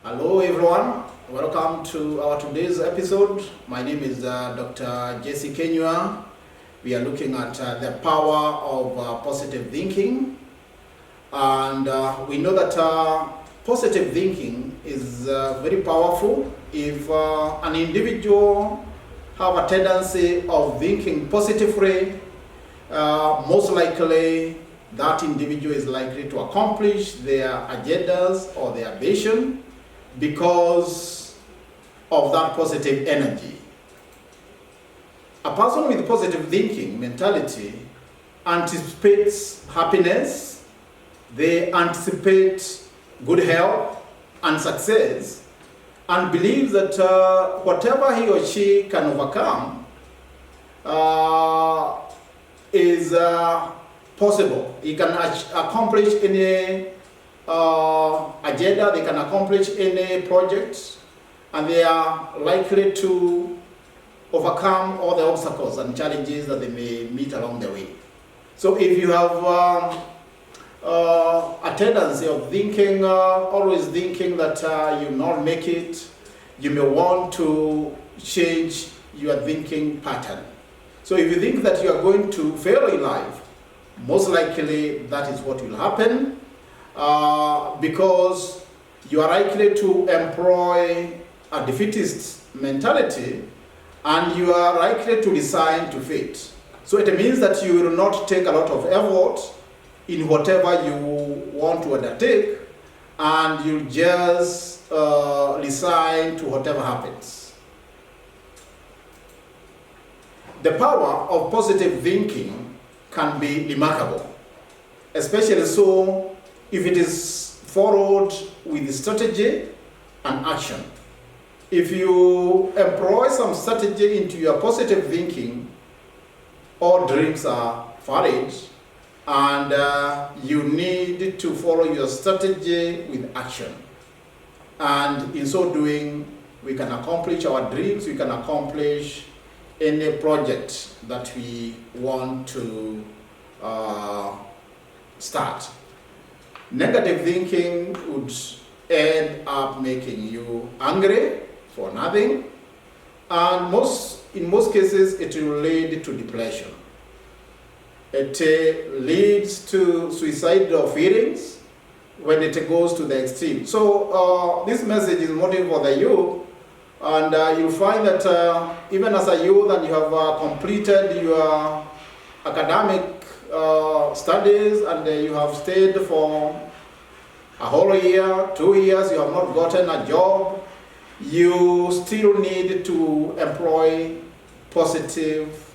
Hello everyone, welcome to our today's episode. My name is Dr. Kinyua. We are looking at the power of positive thinking, and we know that positive thinking is very powerful. If an individual have a tendency of thinking positively, most likely that individual is likely to accomplish their agendas or their vision because of that positive energy. A person with positive thinking mentality anticipates happiness, they anticipate good health and success, and believes that whatever he or she can overcome is possible. He can accomplish any agenda, they can accomplish any project, and they are likely to overcome all the obstacles and challenges that they may meet along the way. So if you have a tendency of thinking, always thinking that you will not make it, you may want to change your thinking pattern. So if you think that you are going to fail in life, most likely that is what will happen. Because you are likely to employ a defeatist mentality, and you are likely to resign to fate. So it means that you will not take a lot of effort in whatever you want to undertake, and you just resign to whatever happens. The power of positive thinking can be remarkable, especially so if it is followed with strategy and action. If you employ some strategy into your positive thinking, all dreams are valid, and you need to follow your strategy with action. And in so doing, we can accomplish our dreams, we can accomplish any project that we want to start. Negative thinking would end up making you angry for nothing, and in most cases it will lead to depression. It leads to suicidal feelings when it goes to the extreme. So this message is motive for the youth, and you'll find that even as a youth and you have completed your academic studies, and you have stayed for a whole year, 2 years, you have not gotten a job, you still need to employ positive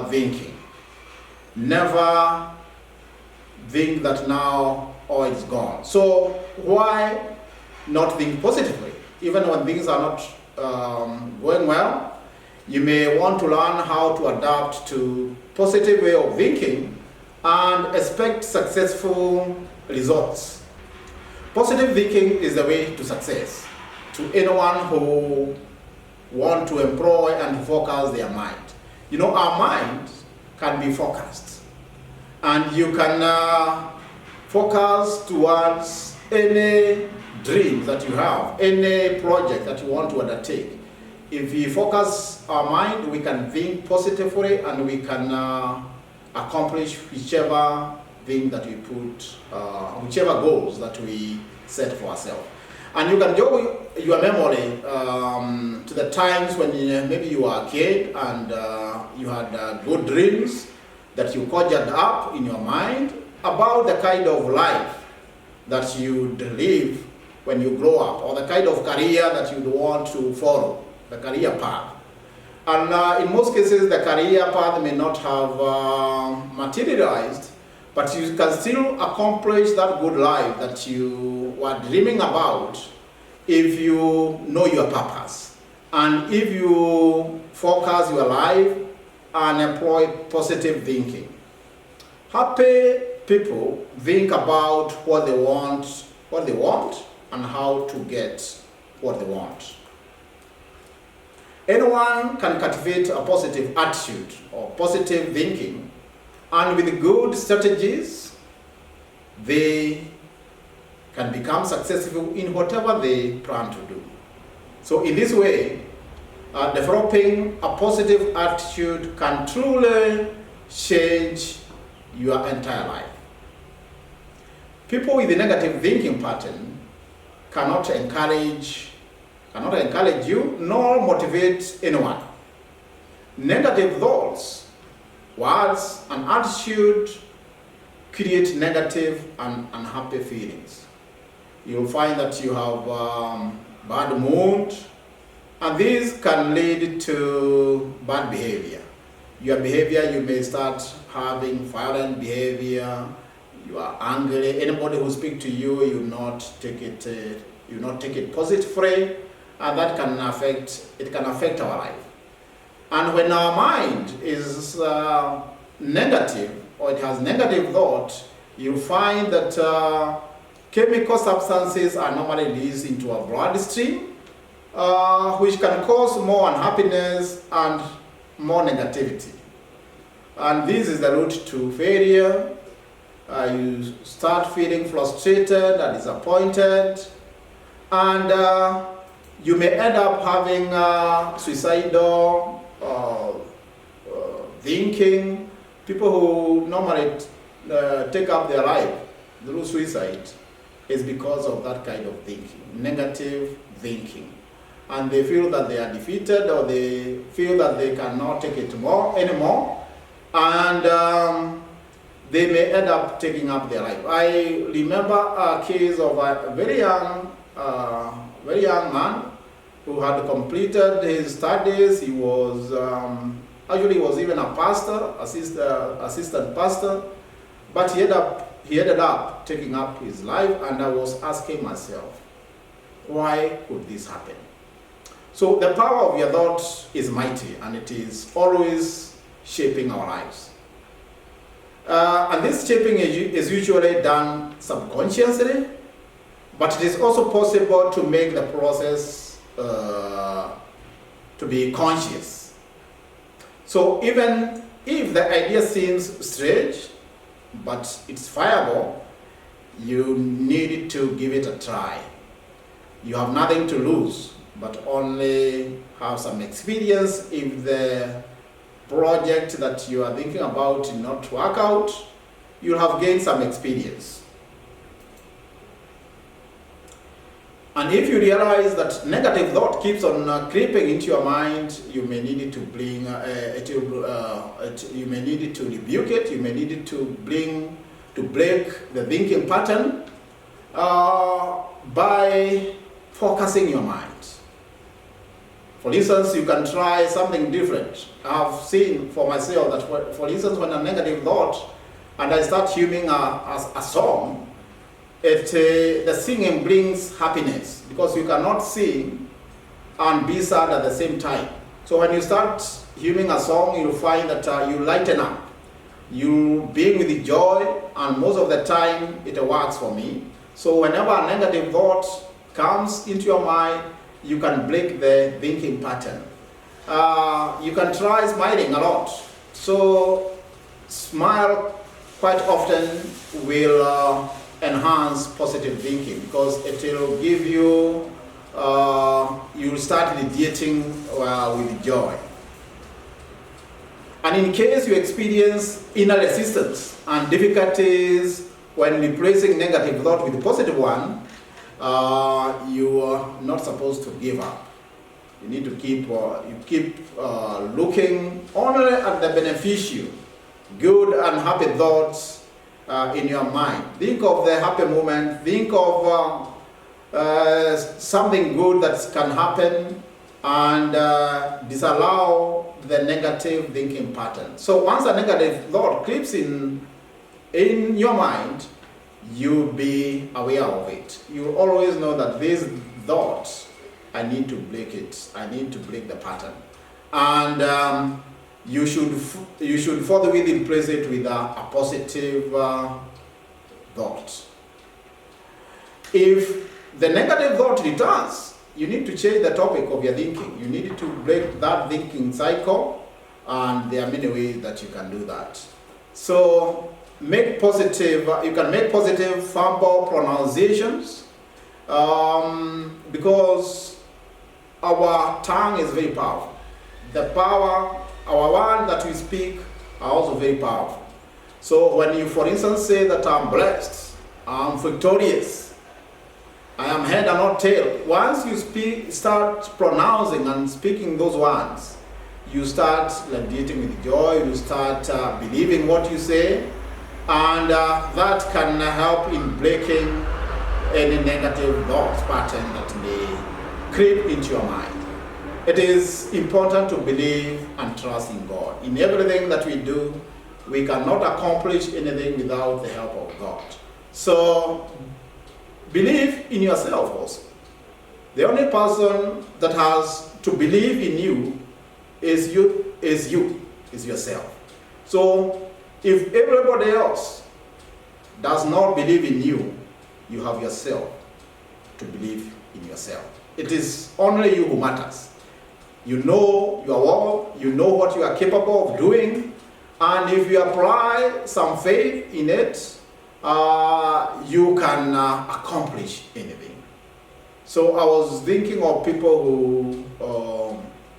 thinking. Never think that now all is gone. So why not think positively? Even when things are not going well, you may want to learn how to adapt to positive way of thinking and expect successful results. Positive thinking is the way to success to anyone who want to employ and focus their mind. You know, our mind can be focused, and you can focus towards any dream that you have, any project that you want to undertake. If we focus our mind, we can think positively, and we can accomplish whichever thing that we put, whichever goals that we set for ourselves. And you can go your memory to the times when maybe you were a kid and you had good dreams that you conjured up in your mind about the kind of life that you'd live when you grow up, or the kind of career that you'd want to follow, the career path. And in most cases, the career path may not have materialized, but you can still accomplish that good life that you were dreaming about if you know your purpose, and if you focus your life and employ positive thinking. Happy people think about what they want, and how to get what they want. Anyone can cultivate a positive attitude or positive thinking, and with good strategies, they can become successful in whatever they plan to do. So in this way, developing a positive attitude can truly change your entire life. People with a negative thinking pattern cannot encourage you nor motivate anyone. Negative thoughts, words, and attitude create negative and unhappy feelings. You'll find that you have bad mood, and this can lead to bad behavior. Your behavior, you may start having violent behavior. You are angry. Anybody who speaks to you, you not take it positively, and that can affect our life. And when our mind is negative, or it has negative thought, you'll find that chemical substances are normally released into our bloodstream, which can cause more unhappiness and more negativity. And this is the route to failure. You start feeling frustrated and disappointed, and you may end up having suicidal thinking. People who normally take up their life through suicide is because of that kind of thinking, negative thinking. And they feel that they are defeated, or they feel that they cannot take it anymore, and they may end up taking up their life. I remember a case of a very young man who had completed his studies. He was he was even a pastor, assistant pastor, but he ended up taking up his life, and I was asking myself, why could this happen? So the power of your thoughts is mighty, and it is always shaping our lives. And this shaping is usually done subconsciously, but it is also possible to make the process to be conscious. So even if the idea seems strange, but it's viable, you need to give it a try. You have nothing to lose, but only have some experience. If the project that you are thinking about did not work out, you'll have gained some experience. And if you realize that negative thought keeps on creeping into your mind, you may need to bring you may need to rebuke it. You may need to break the thinking pattern by focusing your mind. For instance, you can try something different. I've seen for myself that, for instance, when a negative thought and I start humming a song, the singing brings happiness, because you cannot sing and be sad at the same time. So when you start humming a song, you'll find that you lighten up. You being with the joy, and most of the time it works for me. So whenever a negative thought comes into your mind, you can break the thinking pattern. You can try smiling a lot. So smile quite often will enhance positive thinking, because it will give you, you'll start radiating with joy. And in case you experience inner resistance and difficulties when replacing negative thought with a positive one, you are not supposed to give up. You need to keep looking only at the beneficial, good and happy thoughts in your mind. Think of the happy moment. Think of something good that can happen, and disallow the negative thinking pattern. So once a negative thought creeps in your mind, you'll be aware of it. You always know that this thought, I need to break it. I need to break the pattern. And you should forthwith replace it with a positive thought. If the negative thought returns, you need to change the topic of your thinking. You need to break that thinking cycle, and there are many ways that you can do that. So make positive, you can make positive verbal pronunciations, because our tongue is very powerful. The power, our words that we speak are also very powerful. So when you, for instance, say that I'm blessed, I'm victorious, I am head and not tail, once you start pronouncing and speaking those words, you start radiating with joy, you start believing what you say, and that can help in breaking any negative thoughts pattern that may creep into your mind. It is important to believe and trust in God. In everything that we do, we cannot accomplish anything without the help of God. So believe in yourself also. The only person that has to believe in you is yourself. So if everybody else does not believe in you, you have yourself to believe in yourself. It is only you who matters. You know your worth, you know what you are capable of doing, and if you apply some faith in it, you can accomplish anything. So I was thinking of people who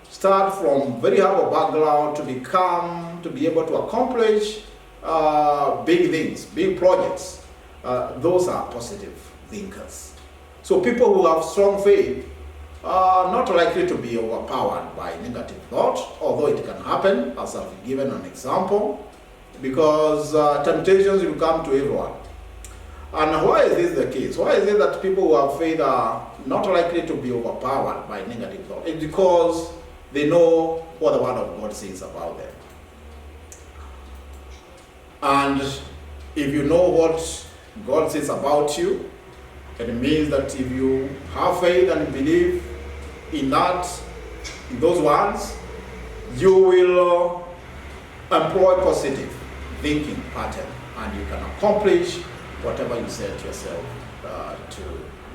start from very humble background to be able to accomplish big things, big projects. Those are positive thinkers. So people who have strong faith are not likely to be overpowered by negative thought, although it can happen, as I've given an example, because temptations will come to everyone. And why is this the case? Why is it that people who have faith are not likely to be overpowered by negative thought? It's because they know what the Word of God says about them. And if you know what God says about you, it means that if you have faith and believe in that, in those words, you will employ positive thinking pattern, and you can accomplish whatever you set yourself to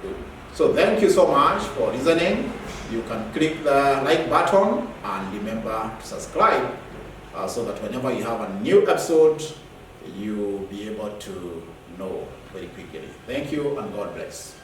do. So thank you so much for listening. You can click the like button and remember to subscribe so that whenever you have a new episode, you'll be able to know very quickly. Thank you and God bless.